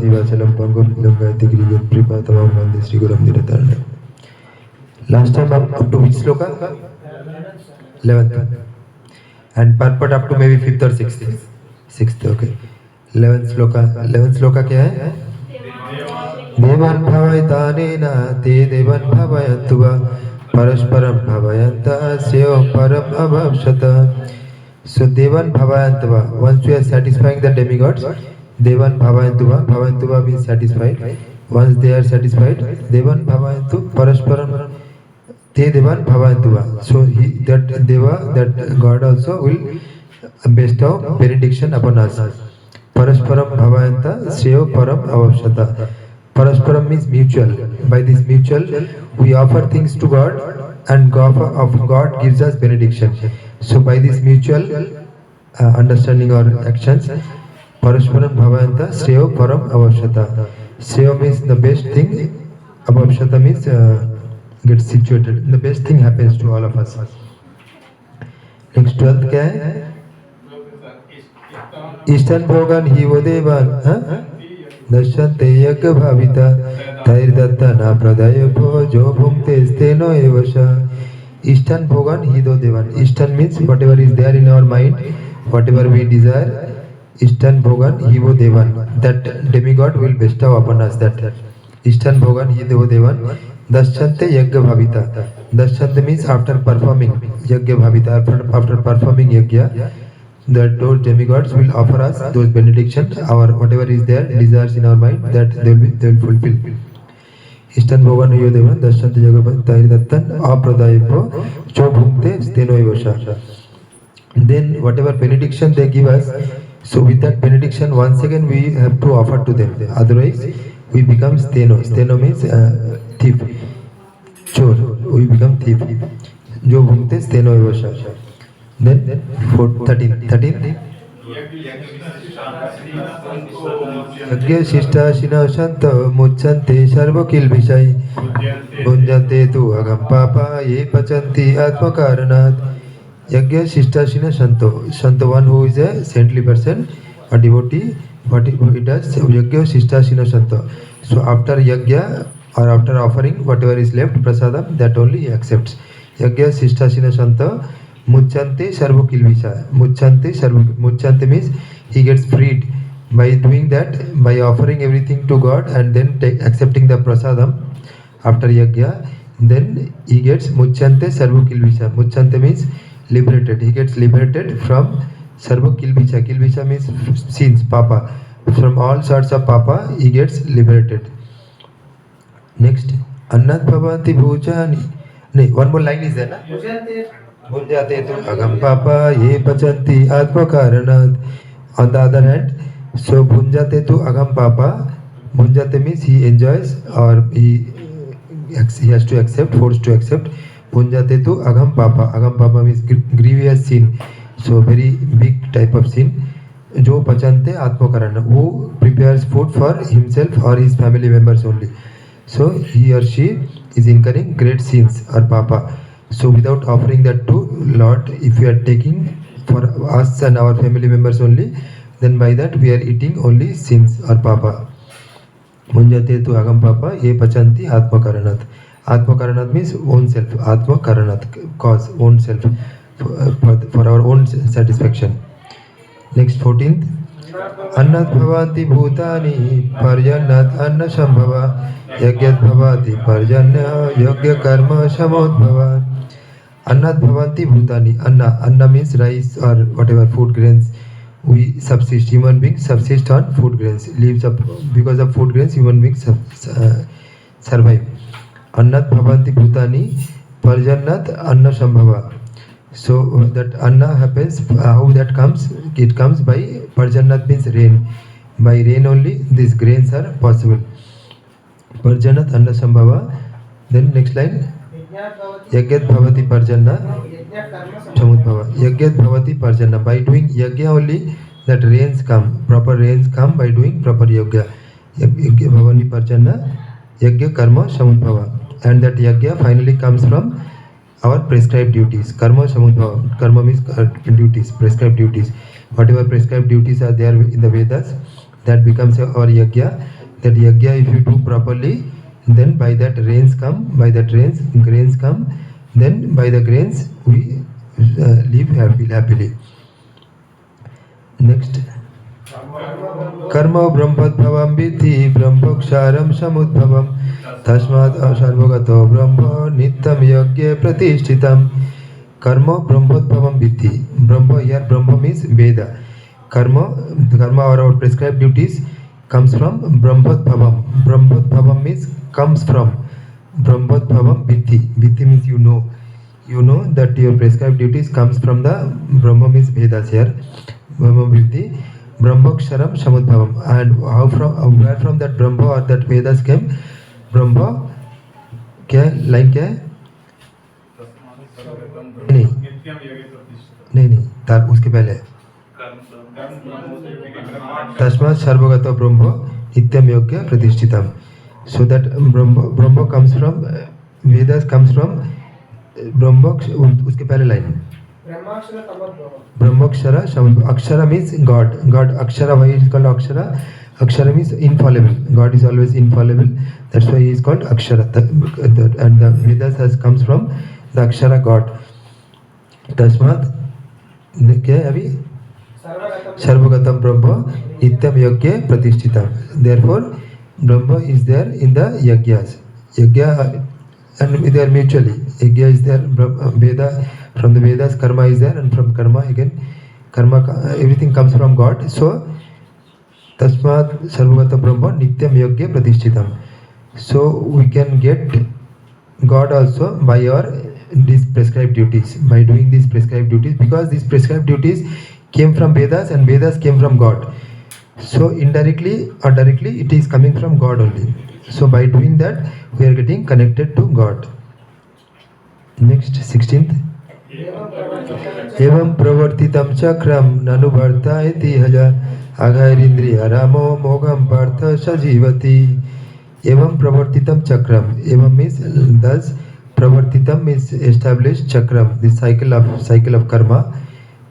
Bhavati Vachalam Pangam Langayati Griyat Pripatamam Vande Sri Guram Diratarne. Last time up to which sloka? 11th. And purport up to maybe 5th or 6th. 6th, okay. 11th sloka क्या है? देवान् भवैतानेन ते देवान् भवयन्तु वा परस्परं भवयन्तः स्यों परम अभवशत. So Devan Bhavayantuva, once we are satisfying the demigods, Devan Bhavayantuva means satisfied. Once they are satisfied, Devan Bhavayantu Parasparam Te Devan Bhavayantuva. So that Deva, that God also will bestow benediction upon us. Parasparam Bhavayanta Sreyo Param Avavshata. Parasparam means mutual. By this mutual, we offer things to God and God gives us benediction. So by this mutual understanding or actions, Parasparam Bhavayanta Sreyo Param Avavshata. Sreyo means the best thing, Avavshata means gets situated. The best thing happens to all of us. Next 12th क्या है? Eastern Bhogan ही वो देवान दर्शन्ते यज्ञ भाविता तैर्दत्तना प्रदाय भो जो भुंक्ते स्तेनो एवशा. Eastern Bhogan Hido Devan. Eastern means whatever is there in our mind, whatever we desire. Eastern Bhogan Hivo Devan. That demigod will bestow upon us that. Eastern Bhogan Hido Devan. Dasyante Yagya Bhavita. Dasyante means after performing Yagya Bhavita, after performing Yagya, that those demigods will offer us those benedictions, our whatever is there, desires in our mind, that they will fulfill. Eastern Bhogan Hiyo Devan, Dasyante Yagya Taidattan, Apradayibho, Cho Bhumte, Steno Evasha. Then whatever benediction they give us, so with that benediction, once again we have to offer to them. Otherwise, we become Steno. Steno means thief. Chor. We become thief. Jo Bhumte, Steno Evasha. Then 13. Yagya Shishta Shina Shanta Muchante Sarva Kilbishai Bunjante Tu Agam Papa Ye Pachanti Atma Karanat. Yagya Shishta Shina Shanto. Shanto, one who is a saintly person, a devotee, what he does, Yagya Shishta Shina Shanto. So after Yagya or after offering whatever is left, prasadam, that only he accepts. Yagya Shishta Shina Shanto Muchante Sarva Kilbishai. Muchante means he gets freed. By doing that, by offering everything to God and then accepting the prasadam after yagya, then he gets muchante sarva kilvisha. Muchante means liberated. He gets liberated from sarva kilvisha. Kilvisha means sins, papa. From all sorts of papa, he gets liberated. Next, annat bhavanti bhujani. No, one more line is there, na? Bhujate tu agam papa ye pachanti atma karanat. On the other hand, so Bhunjate tu Agam Papa. Bhunjate means he enjoys or he has to accept, forced to accept. Bhunjate tu Agam Papa. Agam Papa means grievous sin. So very big type of sin. Jo Pachante Atmakarana, who prepares food for himself or his family members only. So he or she is incurring great sins or Papa. So without offering that to Lord, if we are taking for us and our family members only, then by that we are eating only sins or papa. Munjate tu agam papa ye pachanti atma karanat. Atma karanat means own self. Atma karanat, cause, own self, for our own satisfaction. Next 14th. Annat bhavati bhutani parjanat anna shambhava yagyat bhavati parjanya yagya karma shamodbhava. Annat bhavanti bhutani. Anna means rice or whatever food grains. We subsist, human beings subsist on food grains. Leaves up because of food grains, human beings survive. Annat bhavanti bhutani parjannat anna shambhava. So that anna happens, how that comes? It comes by parjannat means rain. By rain only these grains are possible. Parjannat anna shambhava. Then next line. Yagyat bhavati parjanna samudbhava. Yagyat bhavati parjanna. By doing yagya only that rains come. Proper rains come by doing proper yagya. Yagya bhavani parjanna yagya karma samudbhava. And that yagya finally comes from our prescribed duties. Karma samudbhava. Karma means duties, prescribed duties. Whatever prescribed duties are there in the Vedas, that becomes our yajna. That yajna, if you do properly, then by that rains come, by that rains grains come, then by the grains we live happily. Next. Karma brahmadbhavam vidhi brahmoksharam samudbhavam tasmat sarvagato brahma nityam yagya pratishtitam. Karma brahmadbhavam vidhi. Brahma here, Brahma means Veda. Karma or our prescribed duties comes from brahmadbhavam. Brahmadbhavam means comes from. Brahmadbhavam vidhi. Vidhi means you know. You know that your prescribed duties comes from the Brahma means Vedas here. Brahma vidhi. Brahmoksharam Samudbhavam. And how from where from that Brahma or that Vedas came? Brahma क्या line क्या है? नहीं तार उसके पहले तस्मात् सर्वगतो ब्रह्म नित्यम योग्य प्रतिष्ठितम. So that Brahma comes from Vedas comes from Brahma. उसके पहले line Brahmakshara Akshara means God. Akshara, why is called Akshara? Akshara means infallible. God is always infallible. That's why he is called Akshara. And the Vedas comes from the Akshara God. Tasmat क्या है अभी? Sarvagatam Brahma Nityam Yagya Pratishtitam. Therefore, Brahma is there in the Yagyas. Yagya and they are mutually. Yagya is there, Veda, from the Vedas, karma is there, and from karma again, everything comes from God. So, Tasmat Sarvagata Brahma Nityam Yagya Pratishtitam. So, we can get God also by our these prescribed duties, by doing these prescribed duties, because these prescribed duties came from Vedas and Vedas came from God. So, indirectly or directly, it is coming from God only. So, by doing that, we are getting connected to God. Next, 16th. Evam pravartitam chakram nanuvartayati haja aghairindriya ramo mogam partha sajivati. Evam pravartitam chakram. Evam means thus. Pravartitam means established. Chakram, the cycle of karma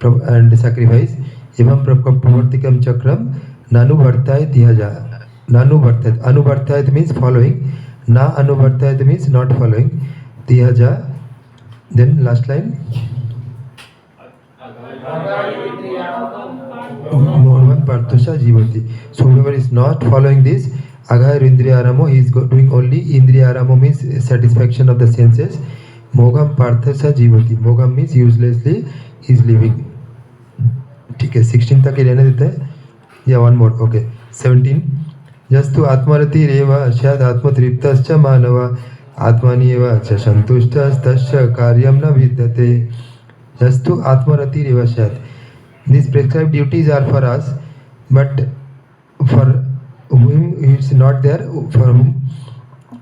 and sacrifice. Evam pravartikam chakram nanuvartayati haja. Anuvartayat means following. Na anuvartayat means not following. Tihaja. Then last line. Mohan Parthasha Jivati. So whoever is not following this, Aghair Indriyaramo, he is doing only Indriyaramo means satisfaction of the senses. Mogam Parthasha Jivati. Mogam means uselessly he is living. ठीक है 16 तक ही रहने देते हैं या one more. Okay 17. Yastu Atmarati Reva Shad Atmathriptascha Manava Atmani eva cha santushtas tasya karyam na vidyate. Yastu Atmarati Reva Shad. These prescribed duties are for us, but for whom it is not there, for whom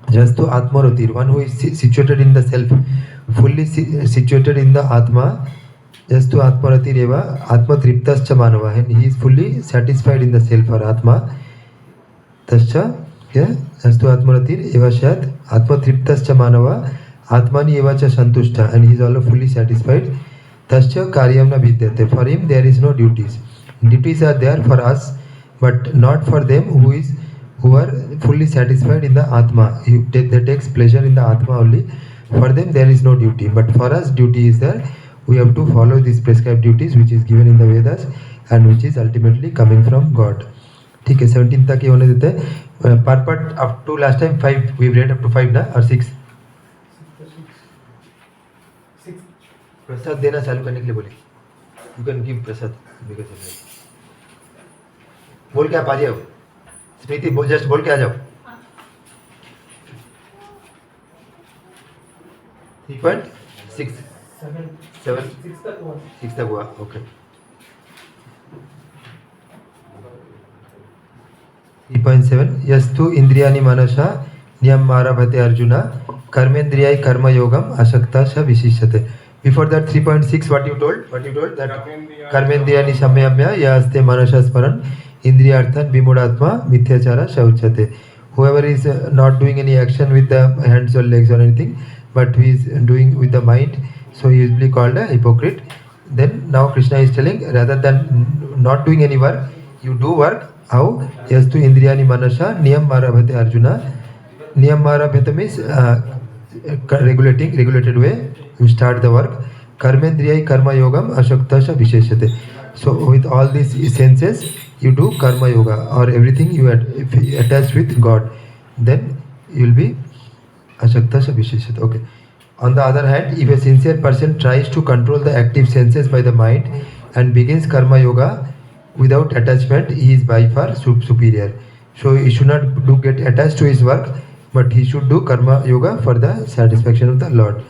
Jastu Atmarati, one who is situated in the self, fully situated in the Atma. Jastu Atmarati Reva Atma Triptascha Manava, and he is fully satisfied in the self or Atma. Tascha, yeah, Jastu Atmarati Eva Shat Atma Triptascha Manava Atmani Eva Cha Santushta, and he is also fully satisfied. Tascha Karyam Na Vidyate. For him there is no duties. Duties are there for us, but not for them who are fully satisfied in the Atma. They takes pleasure in the Atma only. For them there is no duty, but for us duty is there. We have to follow these prescribed duties which is given in the Vedas and which is ultimately coming from God. ठीक है 17 तक ये होने देते हैं. part up to last time 5 we read up to 5 ना or 6. प्रसाद देना चालू करने के लिए बोले. You can give प्रसाद. बोल के आप आ जाओ. स्मृति जस्ट बोल के आ जाओ. 3.6 7 6 तक हुआ. ओके 3.7 यस्तु इंद्रियाणि मनसा नियम आरभते अर्जुना कर्मेंद्रियाय कर्म योगम आसक्ता स विशिष्यते. Before that 3.6 what you told that कर्मेंद्रियाणि संयम्य यास्ते मनसा स्मरण इंद्रियार्थान विमूढ़ात्मा मिथ्याचारा शौचते. Whoever is not doing any action with the hands or legs or anything, but he is doing with the mind, so he is usually called a hypocrite. Then now Krishna is telling, rather than not doing any work, you do work How? Yastu Indriyani Manasa Niyam Marabhate Arjuna. Niyam Marabhate means regulated way. You start the work. Karmendriyai Karma Yogam Ashaktasha Visheshate. So with all these senses, you do Karma Yoga or everything if you attach with God. Then you will be Ashaktasha Visheshate. Okay. On the other hand, if a sincere person tries to control the active senses by the mind and begins Karma Yoga without attachment, he is by far superior. So he should not get attached to his work, but he should do Karma Yoga for the satisfaction of the Lord.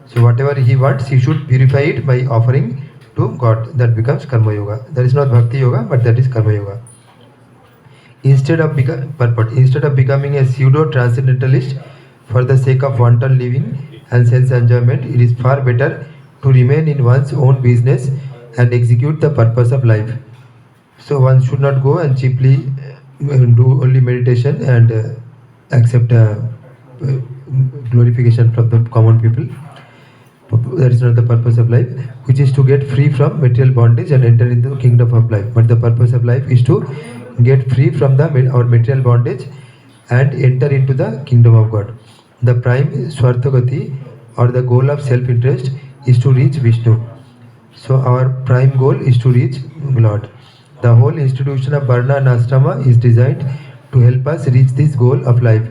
So whatever he wants, he should purify it by offering to God. That becomes Karma Yoga. That is not Bhakti Yoga, but that is Karma Yoga. Instead of becoming a pseudo-transcendentalist for the sake of wanton living and sense enjoyment, it is far better to remain in one's own business and execute the purpose of life. So one should not go and cheaply do only meditation and accept glorification from the common people. That is not the purpose of life, which is to get free from material bondage and enter into the kingdom of life. But the purpose of life is to get free from our material bondage and enter into the kingdom of God. The prime Swarthagati or the goal of self-interest is to reach Vishnu. So our prime goal is to reach Lord. The whole institution of Varna and Ashrama is designed to help us reach this goal of life.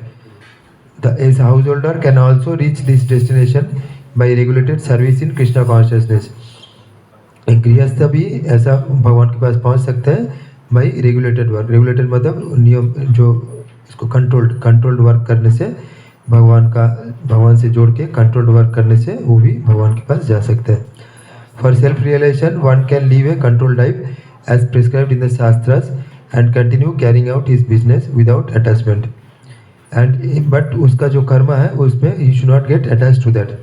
As a householder can also reach this destination by regulated service in Krishna consciousness. एक गृहस्थ भी ऐसा भगवान के पास पहुंच सकता है by regulated work. Regulated मतलब नियम जो इसको कंट्रोल्ड वर्क करने से भगवान से जोड़ के कंट्रोल्ड वर्क करने से वो भी भगवान के पास जा सकते हैं. For self realisation one can live a controlled life as prescribed in the shastras and continue carrying out his business without attachment. But उसका जो कर्म है उसमें ही should not get attach to that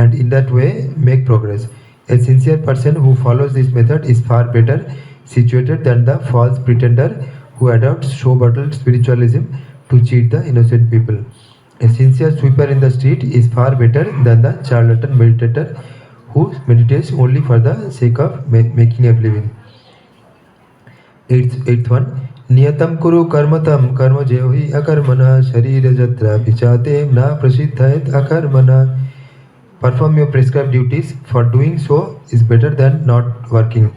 and in that way make progress. A sincere person who follows this method is far better situated than the false pretender who adopts show-bottled spiritualism to cheat the innocent people. A sincere sweeper in the street is far better than the charlatan meditator who meditates only for the sake of making a living. Eighth one. नियतम कुरु कर्मतम कर्म जेहि अकर्मणा शरीर जत्रा विचाते न प्रसिद्धयत अकर्मणा. Perform your prescribed duties. For doing so is better than not working.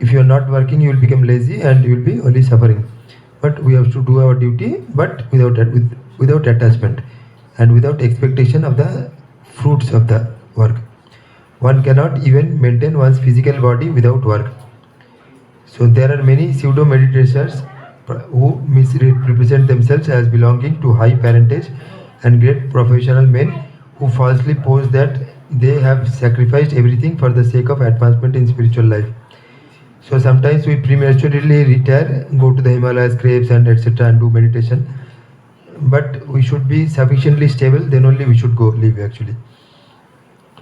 If you are not working, you will become lazy and you will be only suffering. But we have to do our duty, but without attachment and without expectation of the fruits of the work. One cannot even maintain one's physical body without work. So there are many pseudo meditators who misrepresent themselves as belonging to high parentage and great professional men who falsely pose that they have sacrificed everything for the sake of advancement in spiritual life. So sometimes we prematurely retire, go to the Himalayas, caves and etc. and do meditation. But we should be sufficiently stable, then only we should go live actually.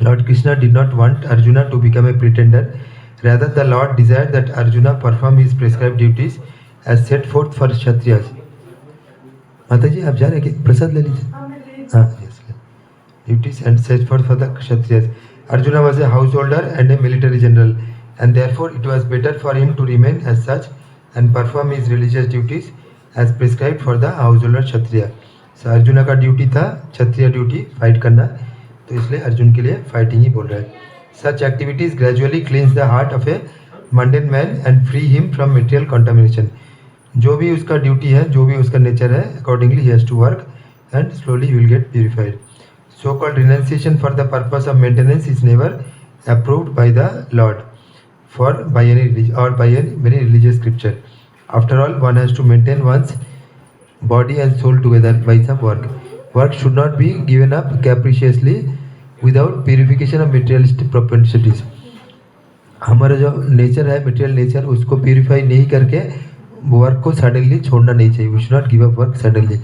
Lord Krishna did not want Arjuna to become a pretender. Rather, the Lord desired that Arjuna perform his prescribed duties as set forth for Kshatriyas. Mataji, आप जा रहे हैं प्रसाद ले लीजिए. हाँ, yes. Duties and set forth for the Kshatriyas. Arjuna was a householder and a military general, and therefore it was better for him to remain as such and perform his religious duties as prescribed for the householder Kshatriya. So Arjuna का duty था क्षत्रिय duty fight करना, तो इसलिए अर्जुन के लिए fighting ही बोल रहा है. Such activities gradually cleanse the heart of a mundane man and free him from material contamination. जो भी उसका ड्यूटी है, जो भी उसका नेचर है, accordingly he has to work and slowly he will get purified. So-called renunciation for the purpose of maintenance is never approved by the Lord by any religious scripture. After all, one has to maintain one's body and soul together by some work. Work should not be given up capriciously without purification of materialistic propensities. हमारा जो nature है, material nature, उसको purify नहीं करके work को suddenly छोड़ना नहीं चाहिए. We should not give up work suddenly.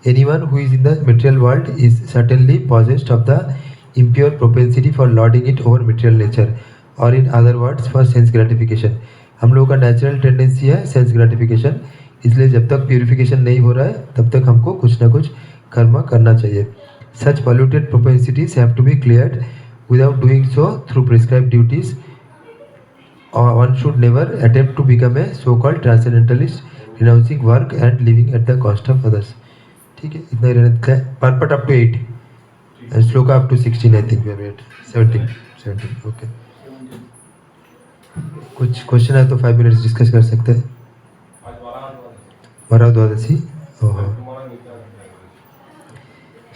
Anyone who is in the material world is certainly possessed of the impure propensity for lording it over material nature, or in other words for sense gratification. हम लोगों का natural tendency है sense gratification, इसलिए जब तक purification नहीं हो रहा है तब तक हमको कुछ ना कुछ कर्म करना चाहिए. Such polluted propensities have to be cleared. Without doing so through prescribed duties, one should never attempt to become a so-called transcendentalist renouncing work and living at the cost of others. ठीक है, इतना ही रहना है. Purport up to 8 and sloka up to 16. I think we are at 17. Okay. कुछ question है तो 5 minutes discuss कर सकते हैं. वराह द्वादशी.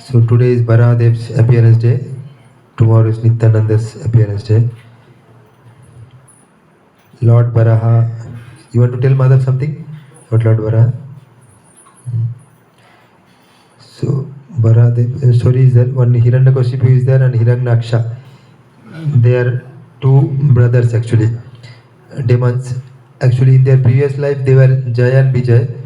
So today is Baradev's appearance day. Tomorrow is Nityananda's appearance day. Lord Varaha. You want to tell Madhav something about Lord Varaha? So Baradev story is there. One Hiranyakashipu is there and Hiranyaksha. They are two brothers actually. Demons. Actually in their previous life they were Jaya and Vijay.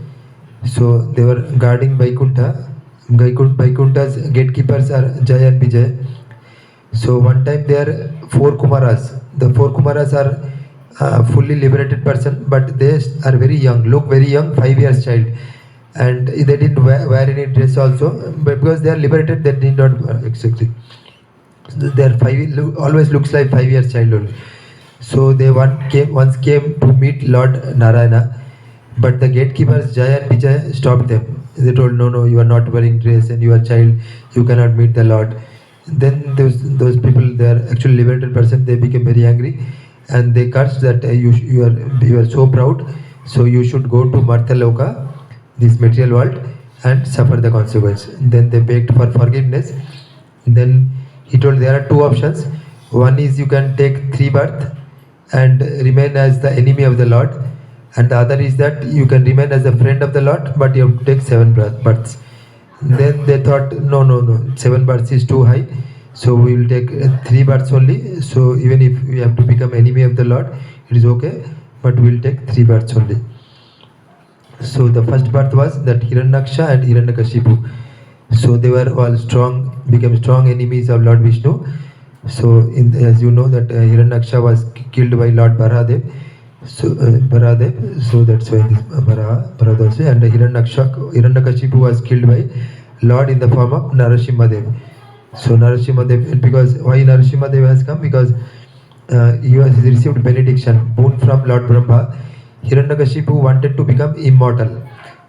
So they were guarding Vaikuntha. Vaikuntha's gatekeepers are Jaya and Vijay. So one time there are 4 Kumaras. The 4 Kumaras are fully liberated person, but they are very young, look very young, 5 years child. And they didn't wear any dress also, but because they are liberated, they did not exactly. Their always looks like 5 years child only. So they once came to meet Lord Narayana, but the gatekeepers Jaya and Vijay stopped them. They told, no, you are not wearing dress and you are child, you cannot meet the Lord. Then those people, they are actually liberated person, they became very angry and they cursed that you are so proud, so you should go to Martaloka, this material world, and suffer the consequence. Then they begged for forgiveness. Then he told there are 2 options. One is you can take 3 births and remain as the enemy of the Lord, and the other is that you can remain as a friend of the Lord, but you have to take 7 births. Then they thought, no, 7 births is too high, so we will take 3 births only. So even if we have to become enemy of the Lord, it is okay, but we will take 3 births only. So the first birth was that Hiranyaksha and Hiranyakashipu. So they were all became strong enemies of Lord Vishnu. So as you know that Hiranyaksha was killed by Lord Baradev. So so that's why this Baradev, and Hiranyakashipu was killed by Lord in the form of Narasimhadev. So Narasimhadev, because why Narasimhadev has come? Because he has received benediction, boon from Lord Brahma. Hiranyakashipu wanted to become immortal.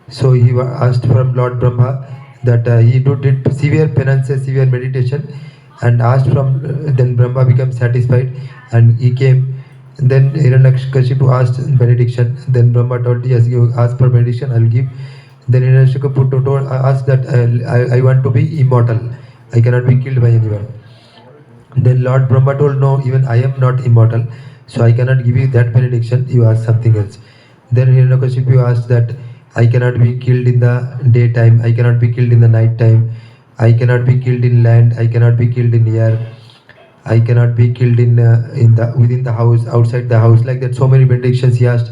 So he asked from Lord Brahma that he did severe penances, severe meditation, and asked from, then Brahma became satisfied and he came. Then Hiranyakashipu asked benediction. Then Brahma told, yes, you ask for benediction, I will give. Then Hiranyakashipu asked that I want to be immortal. I cannot be killed by anyone. Then Lord Brahma told, no, even I am not immortal, so I cannot give you that benediction. You ask something else. Then Hiranyakashipu asked that I cannot be killed in the daytime, I cannot be killed in the night time, I cannot be killed in land, I cannot be killed in air, I cannot be killed within the house, outside the house, like that. So many benedictions he asked.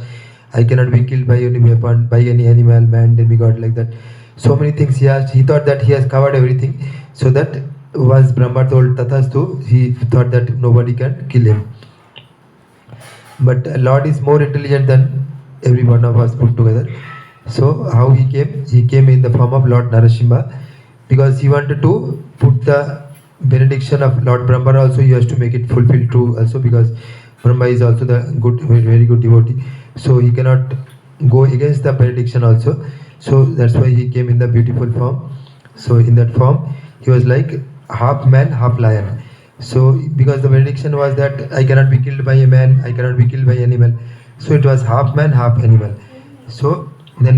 I cannot be killed by any weapon, by any animal, man, demigod, like that. So many things he asked. He thought that he has covered everything. So that was Brahma told Tathastu, he thought that nobody can kill him. But Lord is more intelligent than every one of us put together. So how he came? He came in the form of Lord Narasimha, because he wanted to put the benediction of Lord Brahma also, he has to make it fulfill true also, because Brahma is also the very good devotee. So he cannot go against the benediction also. So that's why he came in the beautiful form. So in that form, he was like half man, half lion. So because the benediction was that I cannot be killed by a man, I cannot be killed by animal. So it was half man, half animal. So